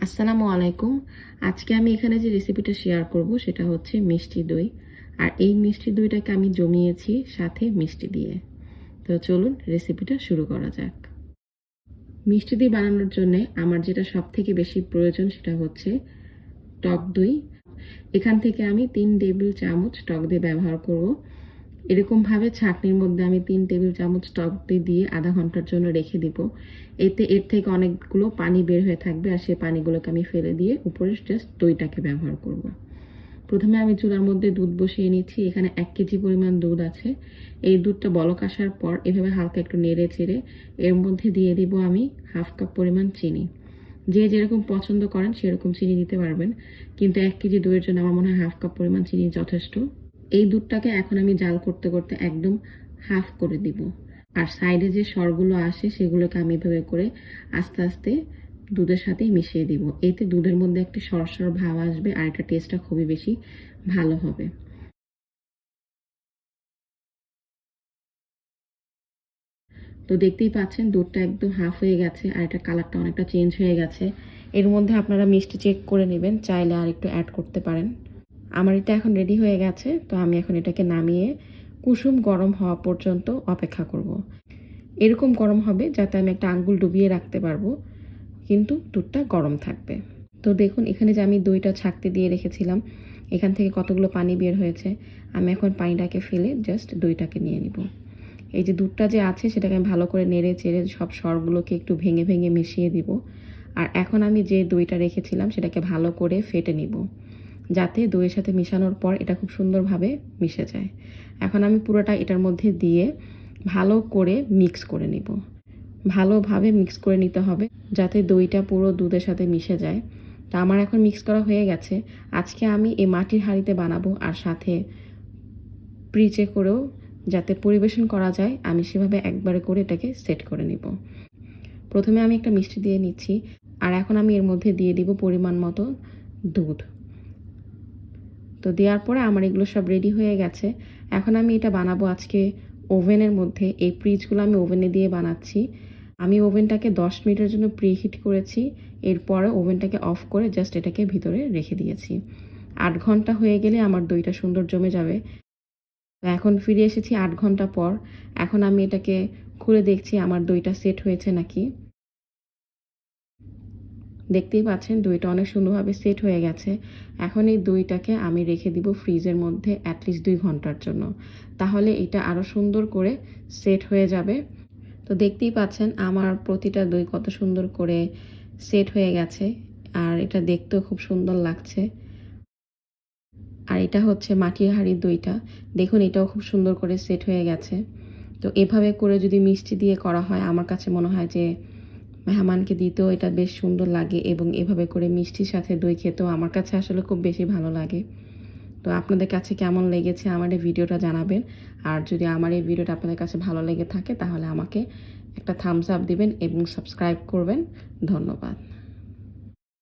আসসালামু আলাইকুম। আজকে আমি এখানে যে রেসিপিটা শেয়ার করব সেটা হচ্ছে মিষ্টি দই। আর এই মিষ্টি দইটাকে আমি জমিয়েছি সাথে মিষ্টি দিয়ে। তো চলুন রেসিপিটা শুরু করা যাক। মিষ্টি দই বানানোর জন্য আমার যেটা সবথেকে বেশি প্রয়োজন সেটা হচ্ছে টক দই। এখান থেকে আমি 3 টেবিল চামচ টক দই ব্যবহার করব। এরকমভাবে ছাঁকনির মধ্যে আমি 3 টেবিল চামচ টক দই দিয়ে আধা ঘন্টার জন্য রেখে দিব। এর থেকে অনেকগুলো পানি বের হয়ে থাকবে আর সেই পানিগুলোকে আমি ফেলে দিয়ে উপরে জাস্ট দইটাকে ব্যবহার করব। প্রথমে আমি চুলার মধ্যে দুধ বসিয়ে নিচ্ছি। এখানে 1 কেজি পরিমাণ দুধ আছে। এই দুধটা বলক আসার পর এভাবে হালকা একটু নেড়ে চেড়ে এর মধ্যে দিয়ে দিব আমি হাফ কাপ পরিমাণ চিনি। যে যেরকম পছন্দ করেন সেরকম চিনি দিতে পারবেন, কিন্তু 1 কেজি দইয়ের জন্য আমার মনে হয় হাফ কাপ পরিমাণ চিনি যথেষ্ট। এই দুধটাকে এখন আমি জাল করতে করতে একদম হাফ করে দিব। আর সাইডে যে সরগুলো আসে সেগুলোকে আমি এভাবে করে আস্তে আস্তে দুধের সাথেই মিশিয়ে দিব। এতে দুধের মধ্যে একটি সরসর ভাব আসবে আর এটা টেস্টটা খুবই বেশি ভালো হবে। তো দেখতেই পাচ্ছেন দুধটা একদম হাফ হয়ে গেছে আর এটা কালারটা অনেকটা চেঞ্জ হয়ে গেছে। এর মধ্যে আপনারা মিষ্টি চেক করে নেবেন, চাইলে আর একটু অ্যাড করতে পারেন। আমার এটা এখন রেডি হয়ে গেছে। তো আমি এখন এটাকে নামিয়ে কুসুম গরম হওয়া পর্যন্ত অপেক্ষা করব। এরকম গরম হবে যাতে আমি একটা আঙ্গুল ডুবিয়ে রাখতে পারবো, কিন্তু দুধটা গরম থাকবে। তো দেখুন এখানে যে আমি দইটা ছাঁকতে দিয়ে রেখেছিলাম, এখান থেকে কতগুলো পানি বের হয়েছে। আমি এখন পানিটাকে ফেলে জাস্ট দইটাকে নিয়ে নিব। এই যে দুধটা যে আছে সেটাকে আমি ভালো করে নেড়ে চেড়ে সব সরগুলোকে একটু ভেঙে ভেঙে মিশিয়ে দিব। আর এখন আমি যে দইটা রেখেছিলাম সেটাকে ভালো করে ফেটে নিব, যাতে দইয়ের সাথে মিশানোর পর এটা খুব সুন্দরভাবে মিশে যায়। এখন আমি পুরোটা এটার মধ্যে দিয়ে ভালো করে মিক্স করে নিব। ভালোভাবে মিক্স করে নিতে হবে যাতে দইটা পুরো দুধের সাথে মিশে যায়। তা আমার এখন মিক্স করা হয়ে গেছে। আজকে আমি এই মাটির হাঁড়িতে বানাবো আর সাথে প্রিচে করেও যাতে পরিবেশন করা যায় আমি সেভাবে একবারে করে এটাকে সেট করে নিব। প্রথমে আমি একটা মিষ্টি দিয়ে নিচ্ছি আর এখন আমি এর মধ্যে দিয়ে দিব পরিমাণ মতো দুধ। তো দেওয়ার পরে আমার এগুলো সব রেডি হয়ে গেছে। এখন আমি এটা বানাবো আজকে ওভেনের মধ্যে। এই প্রিচগুলো আমি ওভেনে দিয়ে বানাচ্ছি। আমি ওভেনটাকে 10 মিনিটের জন্য প্রিহিট করেছি। এরপরে ওভেনটাকে অফ করে জাস্ট এটাকে ভিতরে রেখে দিয়েছি। 8 ঘন্টা হয়ে গেলে আমার দইটা সুন্দর জমে যাবে। তো এখন ফিরে এসেছি 8 ঘন্টা পর। এখন আমি এটাকে খুলে দেখছি আমার দইটা সেট হয়েছে নাকি। দেখতেই পাচ্ছেন দইটা অনেক সুন্দরভাবে সেট হয়ে গেছে। এখন এই দইটাকে আমি রেখে দিব ফ্রিজের মধ্যে অ্যাটলিস্ট 2 ঘন্টার জন্য। তাহলে এটা আরও সুন্দর করে সেট হয়ে যাবে। তো দেখতেই পাচ্ছেন আমার প্রতিটা দই কত সুন্দর করে সেট হয়ে গেছে। আর এটা দেখতেও খুব সুন্দর লাগছে। আর এটা হচ্ছে মাটির হাঁড়ির দইটা। দেখুন এটাও খুব সুন্দর করে সেট হয়ে গেছে। তো এভাবে করে যদি মিষ্টি দিয়ে করা হয় আমার কাছে মনে হয় যে মেহমানকে দিতেও এটা বেশ সুন্দর লাগে, এবং এভাবে করে মিষ্টির সাথে দই খেতেও আমার কাছে আসলে খুব বেশি ভালো লাগে। তো আপনাদের কাছে কেমন লেগেছে আমার এই ভিডিওটা জানাবেন। আর যদি আমার এই ভিডিওটা আপনাদের কাছে ভালো লেগে থাকে তাহলে আমাকে একটা থামস আপ দিবেন এবং সাবস্ক্রাইব করবেন। ধন্যবাদ।